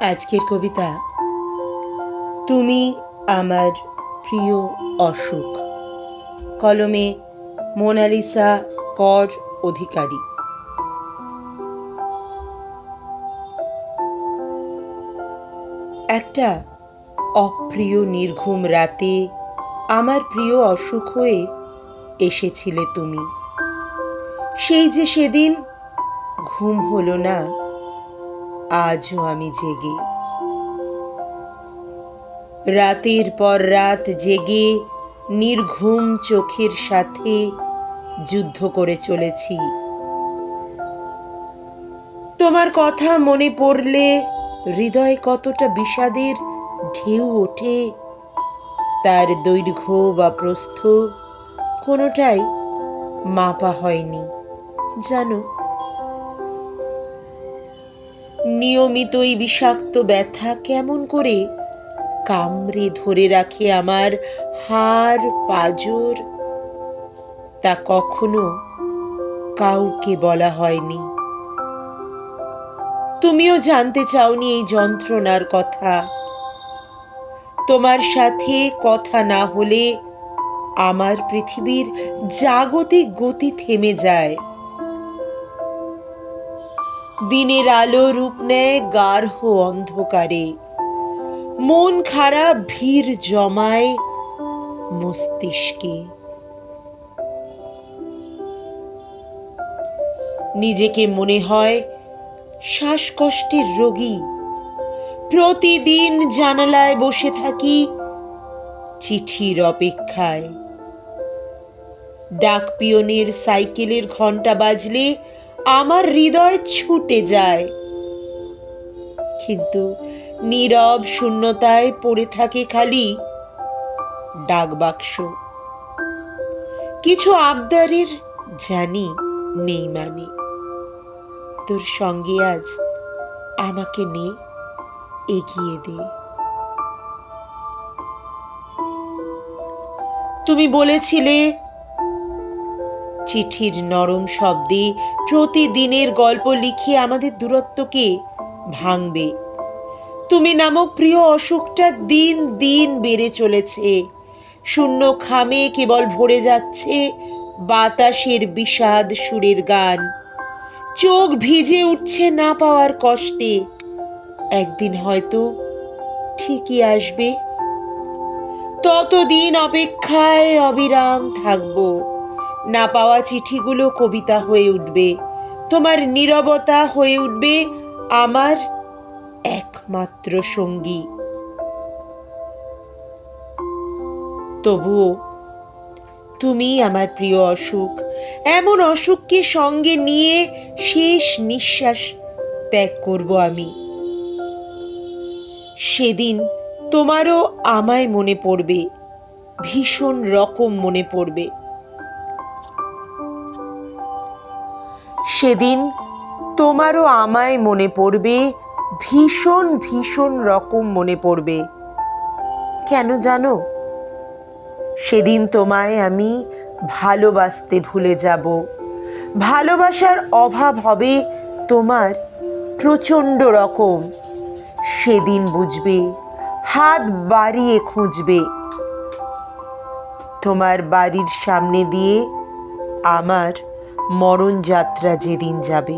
আজকের কবিতা তুমি আমার প্রিয় অসুখ। কলমে মোনালিসা কর অধিকারী। একটা অপ্রিয় নির্ঘুম রাতে আমার প্রিয় অসুখ হয়ে এসেছিলে তুমি। সেই যে সেদিন ঘুম হলো না, আজও আমি জেগে। রাতের পর রাত জেগে নির্ঘুম চোখের সাথে যুদ্ধ করে চলেছি। তোমার কথা মনে পড়লে হৃদয়ে কতটা বিষাদের ঢেউ ওঠে, তার দৈর্ঘ্য বা প্রস্থ কোনোটাই মাপা হয়নি জানো। নিয়মিত এই বিষাক্ত ব্যথা কেমন করে কামড়ে ধরে রাখে আমার হাড় পাঁজর, তা কখনো কাউকে বলা হয়নি। তুমিও জানতে চাওনি এই যন্ত্রণার কথা। তোমার সাথে কথা না হলে আমার পৃথিবীর জাগতিক গতি থেমে যায়। দিনের আলো রূপ নেয় গাঢ় অন্ধকারে, মন খারাপ ভিড় জমায় মস্তিষ্কে। নিজেকে মনে হয় শ্বাসকষ্টের রোগী। প্রতিদিন জানালায় বসে থাকি চিঠির অপেক্ষায়। ডাক পিয়নের সাইকেলের ঘন্টা বাজলে আমার হৃদয় ছুটে যায়, কিন্তু নীরব শূন্যতায় পড়ে থাকে খালি ডাক বাক্স। কিছু আবদারের জানি নেই মানে, তোর সঙ্গে আজ আমাকে নে, এগিয়ে দে। তুমি বলেছিলে চিঠির নরম শব্দে প্রতিদিনের গল্প লিখে আমাদের দূরত্বকে ভাঙবে। তুমি নামক প্রিয় অসুখটা দিন দিন বেড়ে চলেছে। শূন্য খামে কেবল ভরে যাচ্ছে বাতাসের বিষাদ সুরের গান। চোখ ভিজে উঠছে না পাওয়ার কষ্টে। একদিন হয়তো ঠিকই আসবে, ততদিন অপেক্ষায় অবিরাম থাকবো। না পাওয়া চিঠিগুলো কবিতা হয়ে উঠবে, তোমার নীরবতা হয়ে উঠবে আমার একমাত্র সঙ্গী। তবুও তুমি আমার প্রিয় অসুখ, এমন অসুখকে সঙ্গে নিয়ে শেষ নিঃশ্বাস ত্যাগ করব আমি। সেদিন তোমারও আমায় মনে পড়বে, ভীষণ রকম মনে পড়বে। সেদিন তোমারও আমায় মনে পড়বে, ভীষণ ভীষণ রকম মনে পড়বে। কেন জানো? সেদিন তোমায় আমি ভালোবাসতে ভুলে যাব। ভালোবাসার অভাব হবে তোমার প্রচণ্ড রকম। সেদিন বুঝবে, হাত বাড়িয়ে খুঁজবে। তোমার বাড়ির সামনে দিয়ে আমার মরণ যাত্রা যেদিন যাবে।